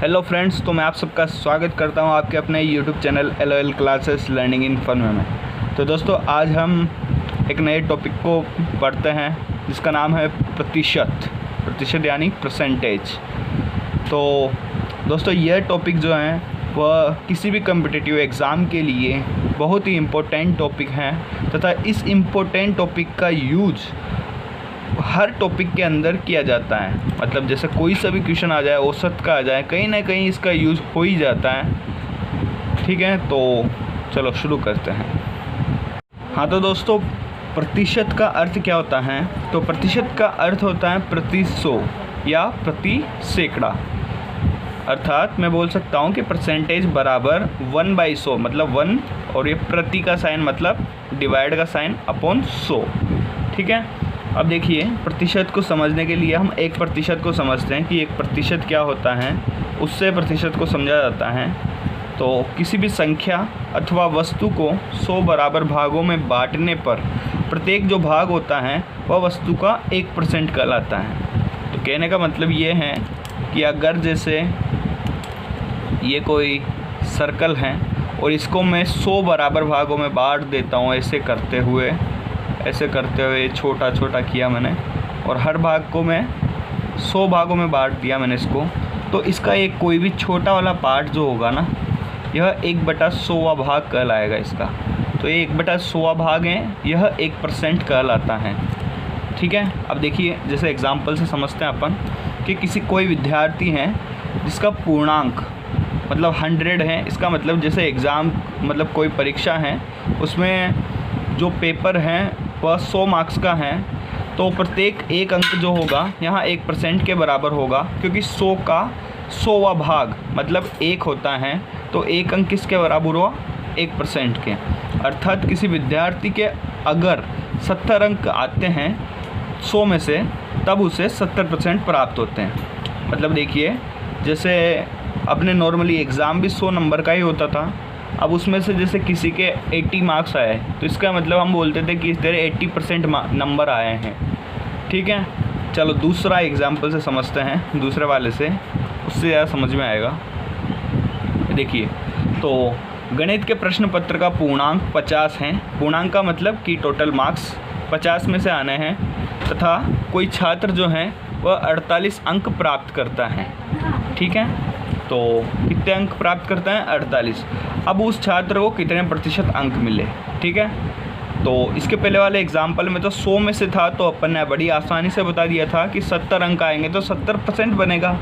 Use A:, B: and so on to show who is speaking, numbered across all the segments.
A: Hello friends, तो मैं आप सबका स्वागत करता हूं आपके अपने YouTube channel LOL classes learning in fun में। तो दोस्तों, आज हम एक नए टॉपिक को पढ़ते हैं जिसका नाम है प्रतिशत यानी परसेंटेज। तो दोस्तों, यह टॉपिक जो है वह किसी भी कम्पिटिटिव एग्ज़ाम के लिए बहुत ही इम्पोर्टेंट टॉपिक है तथा इस इम्पोर्टेंट टॉपिक का यूज हर टॉपिक के अंदर किया जाता है। मतलब जैसे कोई सा भी क्वेश्चन आ जाए, औसत का आ जाए, कहीं ना कहीं इसका यूज़ हो ही जाता है। ठीक है, तो चलो शुरू करते हैं। हाँ तो दोस्तों, प्रतिशत का अर्थ क्या होता है? तो प्रतिशत का अर्थ होता है प्रति 100 या प्रति सैकड़ा। अर्थात मैं बोल सकता हूँ कि परसेंटेज बराबर 1/100, मतलब 1 और ये प्रति का साइन मतलब डिवाइड का साइन अपॉन 100। ठीक है, अब देखिए, प्रतिशत को समझने के लिए हम 1% को समझते हैं कि 1% क्या होता है, उससे प्रतिशत को समझा जाता है। तो किसी भी संख्या अथवा वस्तु को 100 बराबर भागों में बांटने पर प्रत्येक जो भाग होता है वह वस्तु का 1% कहलाता है। तो कहने का मतलब ये है कि अगर जैसे ये कोई सर्कल है और इसको मैं 100 बराबर भागों में बांट देता हूँ, ऐसे करते हुए छोटा छोटा किया मैंने और हर भाग को मैं 100 भागों में बांट दिया मैंने इसको, तो इसका एक कोई भी छोटा वाला पार्ट जो होगा ना, यह 1/100वां भाग कहलाएगा इसका। तो ये 1/100वां भाग है, यह 1% कहलाता है। ठीक है, अब देखिए, जैसे एग्जाम्पल से समझते हैं अपन कि कोई विद्यार्थी है जिसका पूर्णांक मतलब 100 है। इसका मतलब जैसे एग्ज़ाम मतलब कोई परीक्षा है, उसमें जो पेपर है वह 100 मार्क्स का है, तो प्रत्येक एक अंक जो होगा यहाँ 1% के बराबर होगा, क्योंकि 100 का 100वां भाग मतलब 1 होता है। तो एक अंक किसके बराबर हुआ? 1% के। अर्थात किसी विद्यार्थी के अगर 70 अंक आते हैं 100 में से, तब उसे 70% प्राप्त होते हैं। मतलब देखिए, जैसे अपने नॉर्मली एग्ज़ाम भी 100 नंबर का ही होता था, अब उसमें से जैसे किसी के 80 मार्क्स आए, तो इसका मतलब हम बोलते थे कि तेरे 80% नंबर आए हैं। ठीक है, चलो दूसरा एग्जाम्पल से समझते हैं, दूसरे वाले से, उससे ज़्यादा समझ में आएगा। देखिए, तो गणित के प्रश्न पत्र का पूर्णांक 50 हैं। पूर्णांक का मतलब कि टोटल मार्क्स 50 में से आने हैं, तथा कोई छात्र जो है वह 48 अंक प्राप्त करता है। ठीक है, तो कितने अंक प्राप्त करता है? 48। अब उस छात्र को कितने प्रतिशत अंक मिले? ठीक है, तो इसके पहले वाले एग्जाम्पल में तो 100 में से था, तो अपन ने बड़ी आसानी से बता दिया था कि 70 अंक आएंगे तो 70% बनेगा।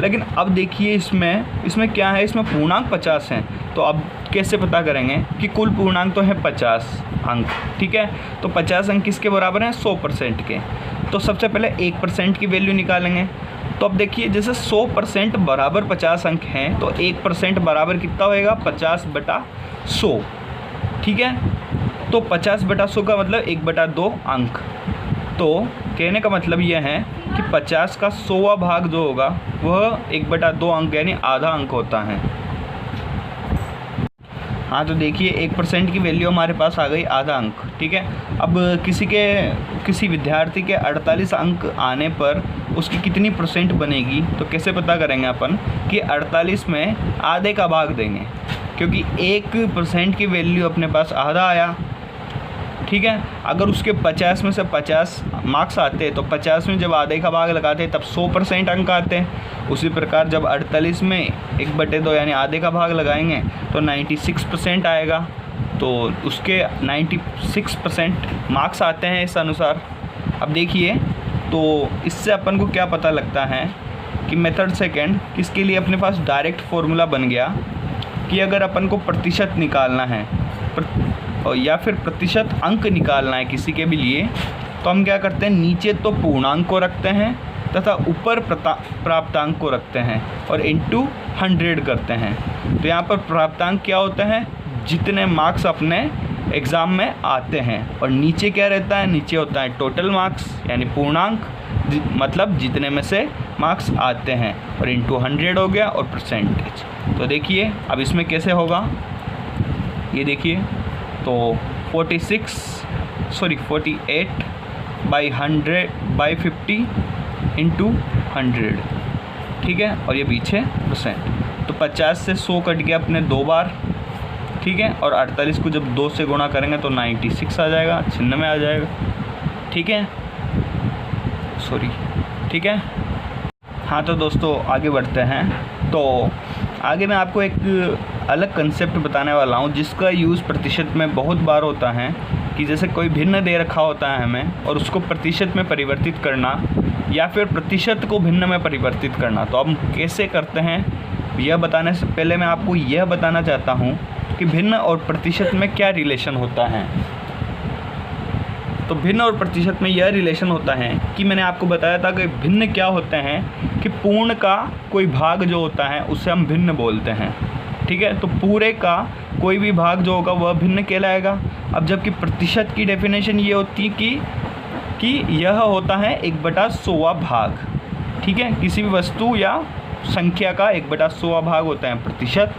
A: लेकिन अब देखिए, इसमें क्या है, इसमें पूर्णांक 50 हैं। तो अब कैसे पता करेंगे कि कुल पूर्णांक तो है 50 अंक। ठीक है, तो 50 अंक किसके बराबर हैं? 100% के। तो सबसे पहले 1% की वैल्यू निकालेंगे। तो अब देखिए, जैसे 100% बराबर 50 अंक हैं, तो 1% बराबर कितना होएगा? 50/100। ठीक है, तो 50/100 का मतलब 1/2 अंक। तो कहने का मतलब यह है कि 50 का 100वां भाग जो होगा वह 1/2 अंक यानी आधा अंक होता है। हाँ, तो देखिए, 1% की वैल्यू हमारे पास आ गई, आधा अंक। ठीक है, अब किसी विद्यार्थी के 48 अंक आने पर उसकी कितनी परसेंट बनेगी? तो कैसे पता करेंगे अपन कि 48 में आधे का भाग देंगे, क्योंकि 1% की वैल्यू अपने पास आधा आया। ठीक है, अगर उसके 50 में से 50 मार्क्स आते तो 50 में जब आधे का भाग लगाते तब 100% अंक आते हैं। उसी प्रकार जब 48 में 1/2 यानी आधे का भाग लगाएंगे तो 96% आएगा। तो उसके 96% मार्क्स आते हैं इस अनुसार। अब देखिए, तो इससे अपन को क्या पता लगता है कि मेथड सेकेंड किसके लिए अपने पास डायरेक्ट फॉर्मूला बन गया कि अगर अपन को प्रतिशत निकालना है या फिर प्रतिशत अंक निकालना है किसी के भी लिए, तो हम क्या करते हैं, नीचे तो पूर्णांक को रखते हैं तथा ऊपर प्राप्तांक को रखते हैं और इंटू 100 करते हैं। तो यहाँ पर प्राप्तांक क्या होता है? जितने मार्क्स अपने एग्ज़ाम में आते हैं, और नीचे क्या रहता है? नीचे होता है टोटल मार्क्स यानी पूर्णांक, मतलब जितने में से मार्क्स आते हैं, और इंटू 100 हो गया और परसेंटेज। तो देखिए, अब इसमें कैसे होगा, ये देखिए, तो 48/100/50 इंटू 100। ठीक है, और ये पीछे परसेंट। तो 50 से 100 कट गया अपने 2 बार, ठीक है, और 48 को जब 2 से गुणा करेंगे तो 96 आ जाएगा, 96 आ जाएगा, ठीक है, सॉरी, ठीक है। हाँ तो दोस्तों आगे बढ़ते हैं। तो आगे मैं आपको एक अलग कंसेप्ट बताने वाला हूँ जिसका यूज़ प्रतिशत में बहुत बार होता है कि जैसे कोई भिन्न दे रखा होता है हमें और उसको प्रतिशत में परिवर्तित करना या फिर प्रतिशत को भिन्न में परिवर्तित करना। तो हम कैसे करते हैं यह बताने से पहले मैं आपको यह बताना चाहता हूँ कि भिन्न और प्रतिशत में क्या रिलेशन होता है। तो भिन्न और प्रतिशत में यह रिलेशन होता है कि मैंने आपको बताया था कि भिन्न क्या होते हैं कि पूर्ण का कोई भाग जो होता है उसे हम भिन्न बोलते हैं, ठीक है। तो पूरे का कोई भी भाग जो होगा वह भिन्न कहलाएगा। अब जबकि प्रतिशत की डेफिनेशन ये होती है कि यह होता है 1/100वां भाग, ठीक है। किसी भी वस्तु या संख्या का 1/100वां भाग होता है प्रतिशत।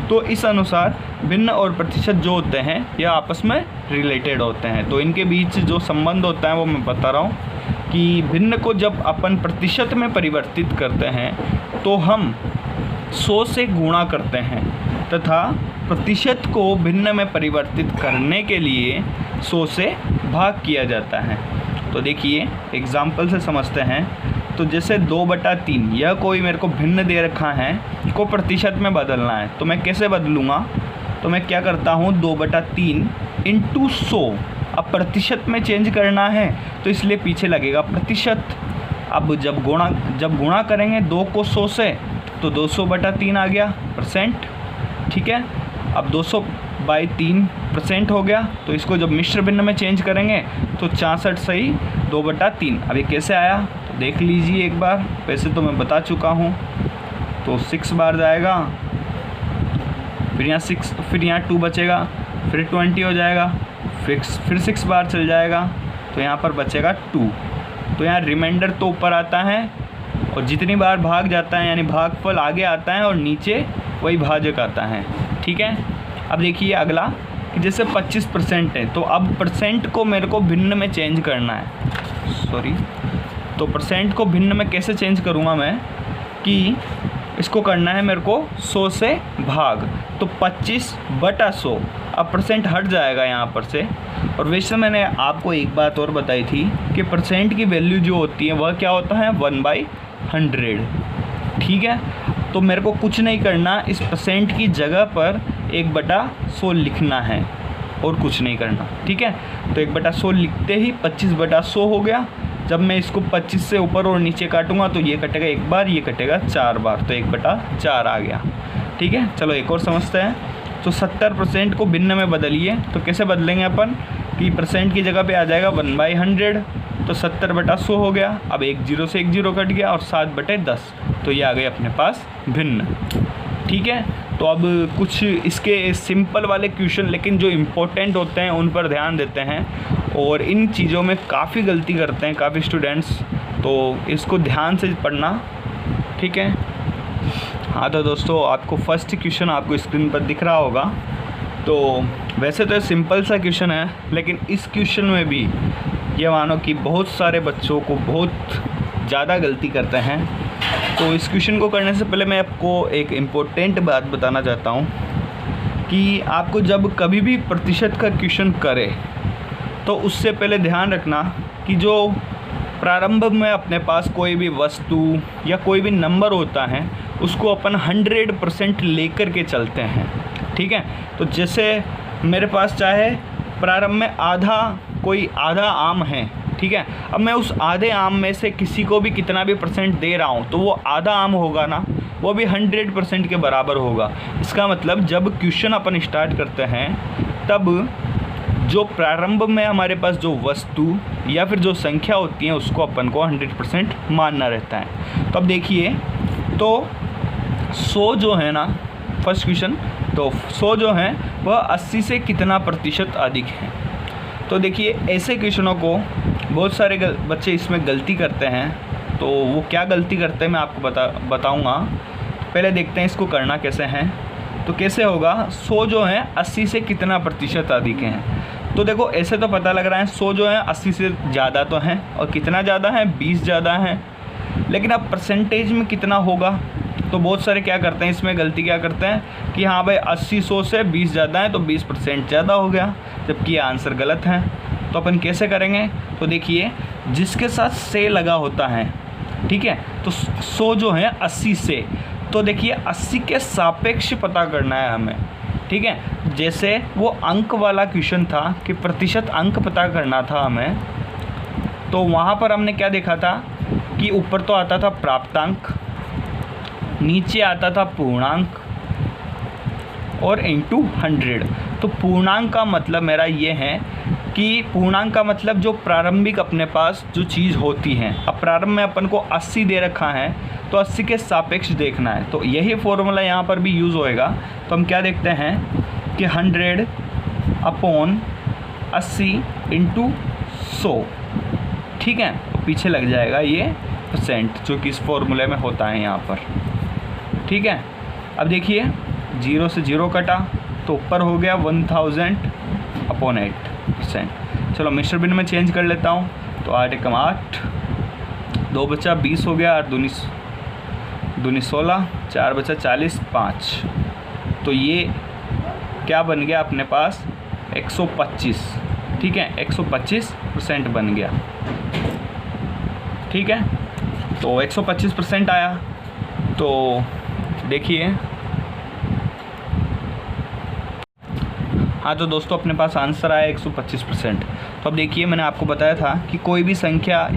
A: तो इस अनुसार भिन्न और प्रतिशत जो होते हैं यह आपस में रिलेटेड होते हैं। तो इनके बीच जो संबंध होता है वो मैं बता रहा हूँ कि भिन्न को जब अपन प्रतिशत में परिवर्तित करते हैं तो हम 100 से गुणा करते हैं तथा प्रतिशत को भिन्न में परिवर्तित करने के लिए 100 से भाग किया जाता है। तो देखिए एग्जाम्पल से समझते हैं। तो जैसे 2/3 यह कोई मेरे को भिन्न दे रखा है को प्रतिशत में बदलना है, तो मैं कैसे बदलूँगा? तो मैं क्या करता हूँ 2/3 × 100। अब प्रतिशत में चेंज करना है तो इसलिए पीछे लगेगा प्रतिशत। अब जब गुणा करेंगे 2 को 100 से तो 200/3 आ गया परसेंट, ठीक है। अब 200/3% हो गया। तो इसको जब मिश्र भिन्न में चेंज करेंगे तो 64 सही 2/3। अब ये कैसे आया तो देख लीजिए एक बार, वैसे तो मैं बता चुका हूँ। तो 6 बार जाएगा, फिर यहाँ 2 बचेगा, फिर 20 हो जाएगा, फिर 6 बार चल जाएगा तो यहाँ पर बचेगा 2। तो यहाँ रिमाइंडर तो ऊपर आता है और जितनी बार भाग जाता है यानी भागफल आगे आता है और नीचे वही भाजक आता है, ठीक है। अब देखिए अगला कि जैसे 25% है तो अब परसेंट को मेरे को भिन्न में चेंज करना है, सॉरी। तो परसेंट को भिन्न में कैसे चेंज करूँगा मैं कि इसको करना है मेरे को 100 से भाग, तो 25/100। अब परसेंट हट जाएगा यहाँ पर से। और वैसे मैंने आपको एक बात और बताई थी कि परसेंट की वैल्यू जो होती है वह क्या होता है 1/100, ठीक है। तो मेरे को कुछ नहीं करना, इस परसेंट की जगह पर 1/100 लिखना है और कुछ नहीं करना, ठीक है। तो 1/100 लिखते ही 25/100 हो गया। जब मैं इसको 25 से ऊपर और नीचे काटूंगा तो ये कटेगा 1 बार, ये कटेगा 4 बार, तो 1/4 आ गया, ठीक है। चलो एक और समझते हैं। तो 70% को भिन्न में बदलिए। तो कैसे बदलेंगे अपन कि परसेंट की जगह पे आ जाएगा 1/100, तो 70/100 हो गया। अब 1 0 से 1 0 कट गया और 7/10, तो ये आ गए अपने पास भिन्न, ठीक है। तो अब कुछ इसके सिंपल वाले क्वेश्चन लेकिन जो इम्पोर्टेंट होते हैं उन पर ध्यान देते हैं, और इन चीज़ों में काफ़ी गलती करते हैं काफ़ी स्टूडेंट्स, तो इसको ध्यान से पढ़ना, ठीक है। हाँ तो दोस्तों आपको फर्स्ट क्वेश्चन आपको स्क्रीन पर दिख रहा होगा। तो वैसे तो सिंपल सा क्वेश्चन है लेकिन इस क्वेश्चन में भी ये मानो कि बहुत सारे बच्चों को बहुत ज़्यादा गलती करते हैं। तो इस क्वेश्चन को करने से पहले मैं आपको एक इम्पोर्टेंट बात बताना चाहता हूँ कि आपको जब कभी भी प्रतिशत का क्वेश्चन करे तो उससे पहले ध्यान रखना कि जो प्रारंभ में अपने पास कोई भी वस्तु या कोई भी नंबर होता है उसको अपन 100% लेकर के चलते हैं, ठीक है। तो जैसे मेरे पास चाहे प्रारंभ में कोई आधा आम है, ठीक है। अब मैं उस आधे आम में से किसी को भी कितना भी परसेंट दे रहा हूँ तो वो आधा आम होगा ना, वो भी 100% के बराबर होगा। इसका मतलब जब क्वेश्चन अपन स्टार्ट करते हैं तब जो प्रारंभ में हमारे पास जो वस्तु या फिर जो संख्या होती है उसको अपन को 100% मानना रहता है। तो अब देखिए, तो 100 जो है ना, फर्स्ट क्वेश्चन, तो 100 जो है वह 80 से कितना प्रतिशत अधिक है। तो देखिए ऐसे क्वेश्चनों को बहुत सारे बच्चे इसमें गलती करते हैं। तो वो क्या गलती करते हैं मैं आपको बताऊँगा। पहले देखते हैं इसको करना कैसे है। तो कैसे होगा, 100 जो है 80 से कितना प्रतिशत अधिक है। तो देखो ऐसे तो पता लग रहा है 100 जो है 80 से ज़्यादा तो है, और कितना ज़्यादा है 20 ज़्यादा है, लेकिन अब परसेंटेज में कितना होगा, तो बहुत सारे क्या करते हैं, इसमें गलती क्या करते हैं कि हाँ भाई 80-100 से 20 ज़्यादा है तो 20% ज़्यादा हो गया, जबकि ये आंसर गलत है। तो अपन कैसे करेंगे, तो देखिए जिसके साथ से लगा होता है, ठीक है, तो 100 जो है 80 से, तो देखिए 80 के सापेक्ष पता करना है हमें, ठीक है। जैसे वो अंक वाला क्वेश्चन था कि प्रतिशत अंक पता करना था हमें, तो वहाँ पर हमने क्या देखा था कि ऊपर तो आता था प्राप्तांक, नीचे आता था पूर्णांक और इंटू 100। तो पूर्णांक का मतलब मेरा ये है कि पूर्णांक का मतलब जो प्रारंभिक अपने पास जो चीज़ होती है, अब प्रारंभ में अपन को 80 दे रखा है तो 80 के सापेक्ष देखना है, तो यही फॉर्मूला यहाँ पर भी यूज़ होएगा। तो हम क्या देखते हैं कि 100/80 इंटू 100, ठीक है, तो पीछे लग जाएगा ये परसेंट जो कि इस फॉर्मूले में होता है यहाँ पर, ठीक है। अब देखिए 0 से 0 कटा तो ऊपर हो गया 1000/8%। चलो मिश्र भिन्न में चेंज कर लेता हूँ, तो 8 एकम 8, 2 बचा 20 हो गया, 8 दूनी 16, 4 बचा 40, 5। तो ये क्या बन गया अपने पास 125, ठीक है, 125% बन गया, ठीक है। तो 125% आया, तो देखिए हाँ, तो दोस्तों अपने पास आंसर आया 125%। तो अब देखिए मैंने आपको बताया था कि कोई भी संख्या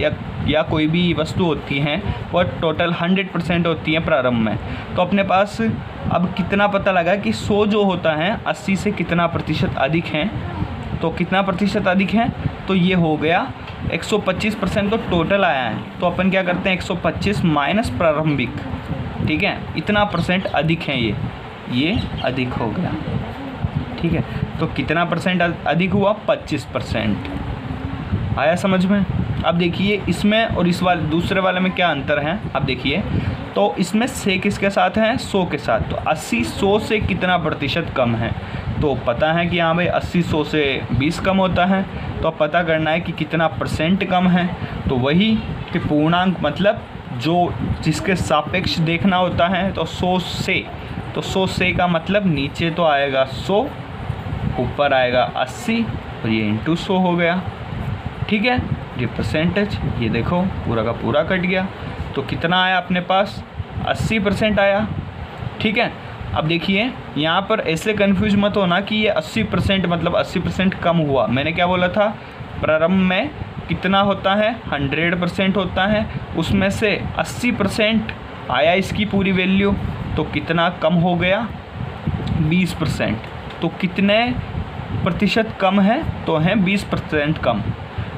A: या कोई भी वस्तु होती है वह टोटल 100% होती है प्रारंभ में। तो अपने पास अब कितना पता लगा कि 100 जो होता है 80 से कितना प्रतिशत अधिक है, तो कितना प्रतिशत अधिक है, तो ये हो गया 125%। तो टोटल आया है, तो अपन क्या करते हैं 125 माइनस प्रारंभिक, ठीक है, इतना परसेंट अधिक है, ये अधिक हो गया, ठीक है। तो कितना परसेंट अधिक हुआ, 25%। आया समझ में। अब देखिए इसमें और इस वाले दूसरे वाले में क्या अंतर है, अब देखिए तो इसमें से किसके साथ है, 100 के साथ। तो 80 100 से कितना प्रतिशत कम है, तो पता है कि हाँ भाई 80 100 से 20 कम होता है, तो अब पता करना है कि कितना परसेंट कम है। तो वही कि पूर्णांक मतलब जो जिसके सापेक्ष देखना होता है, तो 100 से, तो 100 से का मतलब नीचे तो आएगा 100, ऊपर आएगा 80 और ये इंटू 100 हो गया, ठीक है। ये परसेंटेज ये देखो पूरा का पूरा कट गया, तो कितना आया अपने पास 80% आया, ठीक है। अब देखिए यहाँ पर ऐसे कंफ्यूज मत होना कि ये 80% मतलब 80% कम हुआ। मैंने क्या बोला था, प्रारंभ में कितना होता है 100% होता है, उसमें से 80% आया इसकी पूरी वैल्यू, तो कितना कम हो गया 20%। तो कितने प्रतिशत कम है, तो है 20% कम,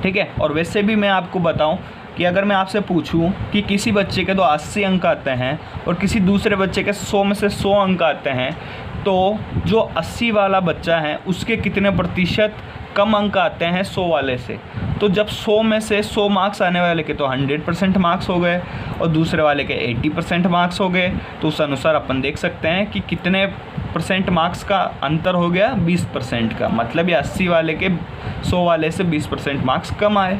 A: ठीक है। और वैसे भी मैं आपको बताऊं कि अगर मैं आपसे पूछूं कि किसी बच्चे के तो 80 अंक आते हैं और किसी दूसरे बच्चे के 100 में से 100 अंक आते हैं, तो जो 80 वाला बच्चा है उसके कितने प्रतिशत कम अंक आते हैं 100 वाले से। तो जब 100 में से 100 मार्क्स आने वाले के तो 100% मार्क्स हो गए और दूसरे वाले के 80% मार्क्स हो गए, तो उस अनुसार अपन देख सकते हैं कि कितने % मार्क्स का अंतर हो गया, 20% का। मतलब ये 80 वाले के 100 वाले से 20% मार्क्स कम आए,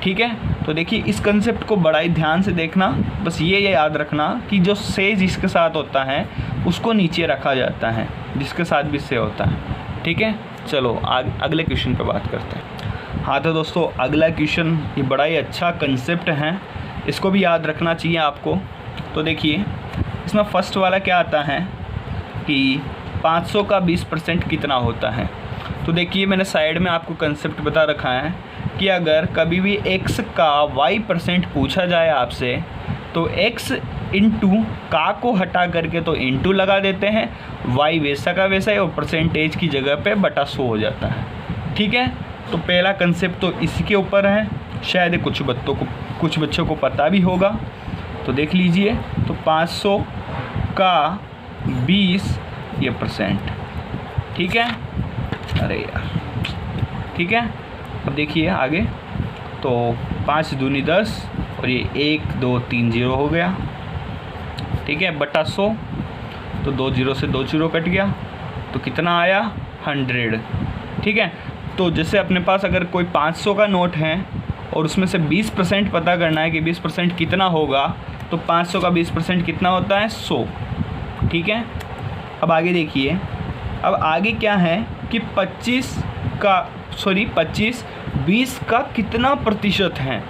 A: ठीक है। तो देखिए इस कंसेप्ट को बड़ा ही ध्यान से देखना, बस ये याद रखना कि जो से जिसके साथ होता है उसको नीचे रखा जाता है, जिसके साथ भी से होता है, ठीक है। चलो अगले क्वेश्चन पे बात करते हैं। हाँ तो दोस्तों अगला क्वेश्चन ये बड़ा ही अच्छा कंसेप्ट है, इसको भी याद रखना चाहिए आपको। तो देखिए इसमें फर्स्ट वाला क्या आता है कि 500 का 20% कितना होता है। तो देखिए मैंने साइड में आपको कंसेप्ट बता रखा है कि अगर कभी भी x का y% पूछा जाए आपसे, तो x इंटू का को हटा करके तो इंटू लगा देते हैं, y वैसा का वैसा है और परसेंटेज की जगह पे बटा 100 हो जाता है, ठीक है। तो पहला कंसेप्ट तो इसी के ऊपर है, शायद कुछ बच्चों को पता भी होगा। तो देख लीजिए, तो 500 का 20%, ठीक है। अरे यार, ठीक है। अब देखिए आगे, तो 5 दूनी 10 और ये 1 2 3 0 हो गया, ठीक है, बटा 100। तो 2 0 से 2 0 कट गया, तो कितना आया 100, ठीक है। तो जैसे अपने पास अगर कोई 500 का नोट है और उसमें से 20% पता करना है कि 20% कितना होगा, तो 500 का 20% कितना होता है 100। ठीक है, अब आगे देखिए, अब आगे क्या है कि 20 का कितना प्रतिशत है।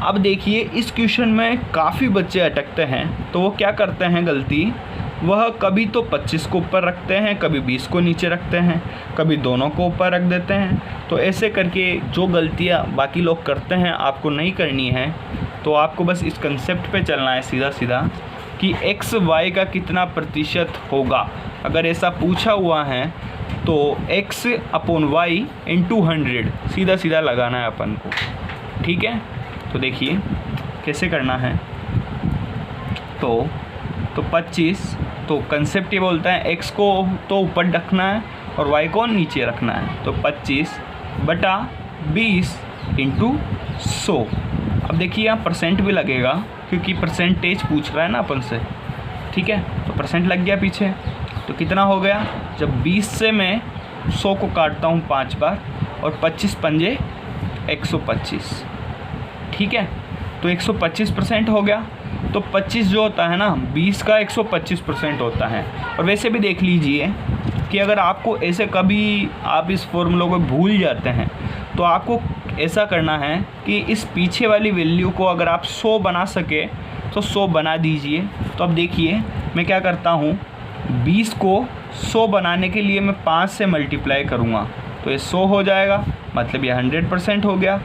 A: अब देखिए इस क्वेश्चन में काफ़ी बच्चे अटकते हैं, तो वो क्या करते हैं गलती, वह कभी तो 25 को ऊपर रखते हैं, कभी 20 को नीचे रखते हैं, कभी दोनों को ऊपर रख देते हैं। तो ऐसे करके जो गलतियाँ बाकी लोग करते हैं आपको नहीं करनी है। तो आपको बस इस कंसेप्ट पे चलना है सीधा सीधा कि एक्स वाई का कितना प्रतिशत होगा। अगर ऐसा पूछा हुआ है तो x अपॉन वाई इंटू 100 सीधा सीधा लगाना है अपन को। ठीक है, तो देखिए कैसे करना है। तो 25, तो कंसेप्ट ये बोलता है x को तो ऊपर रखना है और y को नीचे रखना है। तो 25/20 इंटू 100। अब देखिए यहाँ परसेंट भी लगेगा क्योंकि परसेंटेज पूछ रहा है ना अपन से। ठीक है, तो परसेंट लग गया पीछे। तो कितना हो गया, जब 20 से मैं 100 को काटता हूँ 5 बार और 25 पंजे 125। ठीक है, तो 125% हो गया। तो 25 जो होता है ना 20 का 125% होता है। और वैसे भी देख लीजिए कि अगर आपको ऐसे कभी आप इस फॉर्मूले को भूल जाते हैं तो आपको ऐसा करना है कि इस पीछे वाली वैल्यू को अगर आप 100 बना सके तो 100 बना दीजिए। तो अब देखिए मैं क्या करता हूँ, 20 को 100 बनाने के लिए मैं 5 से मल्टीप्लाई करूँगा तो ये 100 हो जाएगा, मतलब ये 100% हो गया।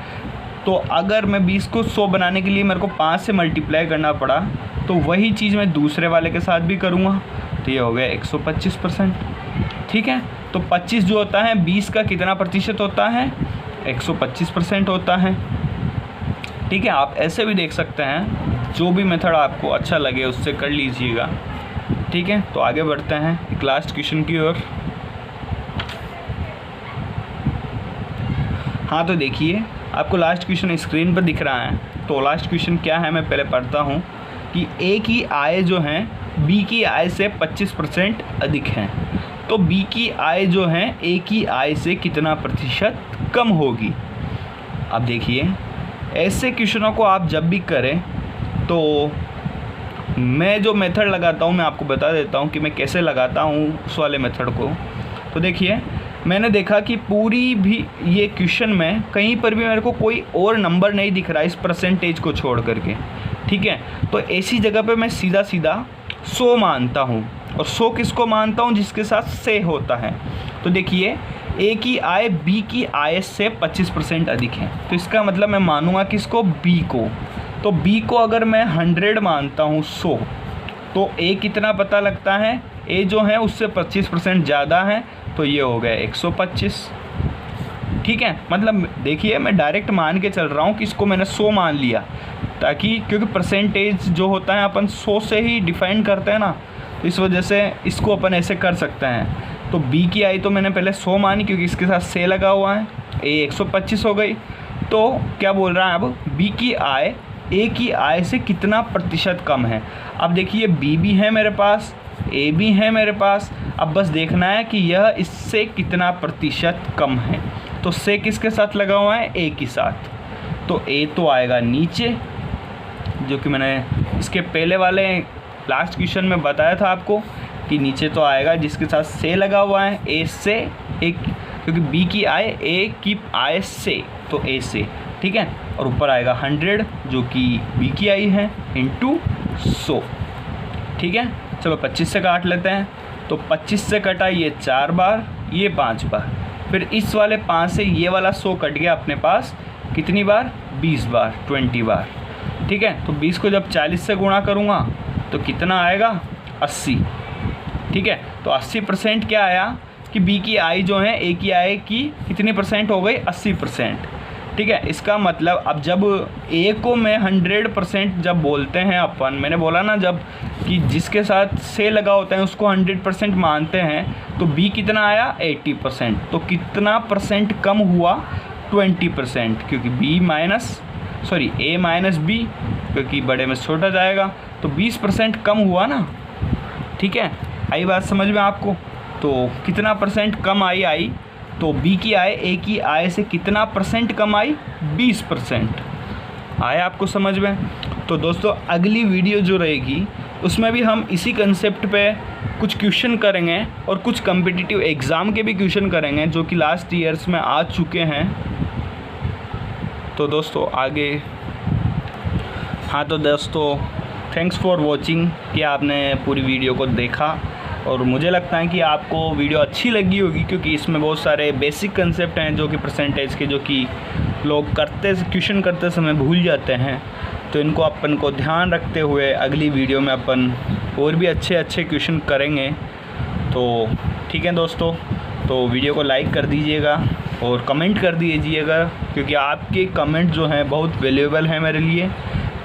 A: तो अगर मैं 20 को 100 बनाने के लिए मेरे को 5 से मल्टीप्लाई करना पड़ा तो वही चीज़ मैं दूसरे वाले के साथ भी करूँगा, तो ये हो गया 125%। ठीक है, तो 25 जो होता है 20 का कितना प्रतिशत होता है, 125% होता है। ठीक है, आप ऐसे भी देख सकते हैं, जो भी मेथड आपको अच्छा लगे उससे कर लीजिएगा। ठीक है, तो आगे बढ़ते हैं एक लास्ट क्वेश्चन की ओर। हाँ, तो देखिए आपको लास्ट क्वेश्चन स्क्रीन पर दिख रहा है। तो लास्ट क्वेश्चन क्या है मैं पहले पढ़ता हूँ कि ए की आय जो है बी की आय से 25% अधिक है, तो बी की आय जो है ए की आय से कितना प्रतिशत कम होगी। अब देखिए ऐसे क्वेश्चनों को आप जब भी करें तो मैं जो मेथड लगाता हूँ मैं आपको बता देता हूँ कि मैं कैसे लगाता हूँ उस वाले मेथड को। तो देखिए मैंने देखा कि पूरी भी ये क्वेश्चन में कहीं पर भी मेरे को कोई और नंबर नहीं दिख रहा इस परसेंटेज को छोड़ करके। ठीक है, तो ऐसी जगह पे मैं सीधा सीधा 100 मानता हूँ, और 100 किसको मानता हूँ, जिसके साथ से होता है। तो देखिए ए की आय बी की आय से 25% अधिक है, तो इसका मतलब मैं मानूंगा किसको, बी को। तो बी को अगर मैं 100 मानता हूँ 100, तो ए कितना पता लगता है, ए जो है उससे 25% ज़्यादा है, तो ये हो गया 125। ठीक है, मतलब देखिए मैं डायरेक्ट मान के चल रहा हूँ कि इसको मैंने 100 मान लिया, ताकि क्योंकि परसेंटेज जो होता है अपन 100 से ही डिफाइन करते हैं ना, तो इस वजह से इसको अपन ऐसे कर सकते हैं। तो बी की आय तो मैंने पहले 100 मानी क्योंकि इसके साथ से लगा हुआ है, ए 125 हो गई। तो क्या बोल रहा है अब, बी की आय ए की आय से कितना प्रतिशत कम है। अब देखिए बी भी है मेरे पास, ए भी है मेरे पास, अब बस देखना है कि यह इससे कितना प्रतिशत कम है। तो से किसके साथ लगा हुआ है, ए के साथ, तो ए तो आएगा नीचे, जो कि मैंने इसके पहले वाले लास्ट क्वेश्चन में बताया था आपको कि नीचे तो आएगा जिसके साथ से लगा हुआ है, ए से, एक क्योंकि बी की आय ए की आय से, तो ए से। ठीक है, और ऊपर आएगा 100 जो कि बी की आय है इंटू 100। ठीक है, चलो 25 से काट लेते हैं। तो 25 से कटा ये 4 बार, ये 5 बार, फिर इस वाले 5 से ये वाला 100 कट गया अपने पास कितनी बार, 20 बार, 20 बार। ठीक है, तो 20 को जब 40 से गुणा करूँगा तो कितना आएगा, 80। ठीक है, तो 80% क्या आया कि बी की आय जो है ए की आय की कितनी परसेंट हो गई, 80%। ठीक है, इसका मतलब अब जब ए को मैं 100% जब बोलते हैं अपन, मैंने बोला ना जब कि जिसके साथ से लगा होता है उसको 100% मानते हैं, तो बी कितना आया, 80%। तो कितना परसेंट कम हुआ, 20%, क्योंकि ए माइनस बी, क्योंकि बड़े में छोटा जाएगा, तो 20% कम हुआ ना। ठीक है, आई बात समझ में आपको। तो कितना परसेंट कम आई, तो बी की आय ए की आय से कितना परसेंट कम आई? 20%। आया आपको समझ में? तो दोस्तों अगली वीडियो जो रहेगी उसमें भी हम इसी कंसेप्ट पे कुछ क्वेश्चन करेंगे और कुछ कम्पिटिटिव एग्ज़ाम के भी क्वेश्चन करेंगे जो कि लास्ट ईयर्स में आ चुके हैं। तो दोस्तों आगे, हाँ तो दोस्तों थैंक्स फॉर वॉचिंग कि आपने पूरी वीडियो को देखा, और मुझे लगता है कि आपको वीडियो अच्छी लगी होगी क्योंकि इसमें बहुत सारे बेसिक कंसेप्ट हैं जो कि परसेंटेज के, जो कि लोग क्वेश्चन करते समय भूल जाते हैं। तो इनको अपन को ध्यान रखते हुए अगली वीडियो में अपन और भी अच्छे अच्छे क्वेश्चन करेंगे। तो ठीक है दोस्तों, तो वीडियो को लाइक कर दीजिएगा और कमेंट कर दीजिएगा क्योंकि आपके कमेंट जो हैं बहुत वैल्यूएबल हैं मेरे लिए।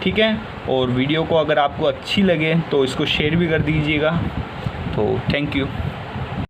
A: ठीक है, और वीडियो को अगर आपको अच्छी लगे तो इसको शेयर भी कर दीजिएगा। तो थैंक यू।